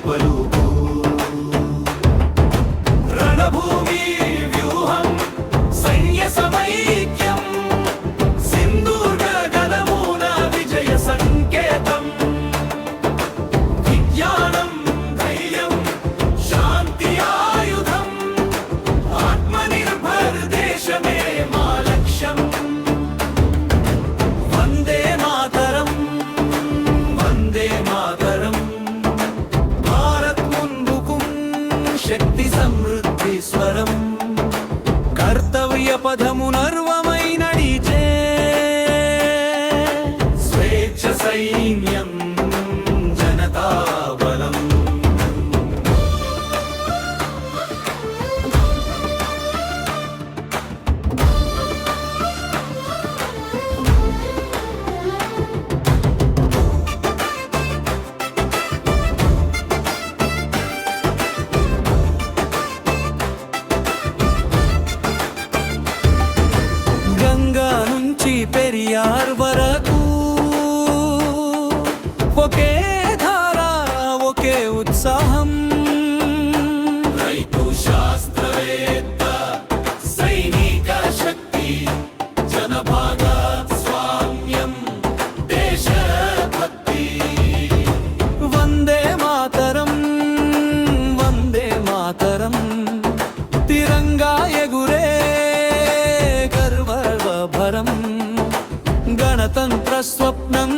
పలుకు రణభూమి వ్యూహం సైన్య సమైక్యం సింధూర గలమున విజయ సంకేతం విజ్ఞానం ధైర్యం శాంతి ఆయుధం ఆత్మనిర్భర్ దేశమే మా లక్ష్యం వందే మాతరం వందే మాతరం భారత్ ముందుకు శక్తి సమృద్ధి స్వరం కర్తవ్య పదము నర్వమై నడిచే స్వేచ్ఛ సైన్యం జనతా బలం గంగా నుంచి పెరియార్ వరకు ఒకే ధార ఒకే ఉత్సాహం రైతు శాస్త్రవేత్త సైనిక శక్తి జనభాగస్వామ్యం దేశభక్తి వందే మాతరం వందే మాతరం తిరంగా ఎగురే గర్వభరం గణతంత్ర స్వప్నం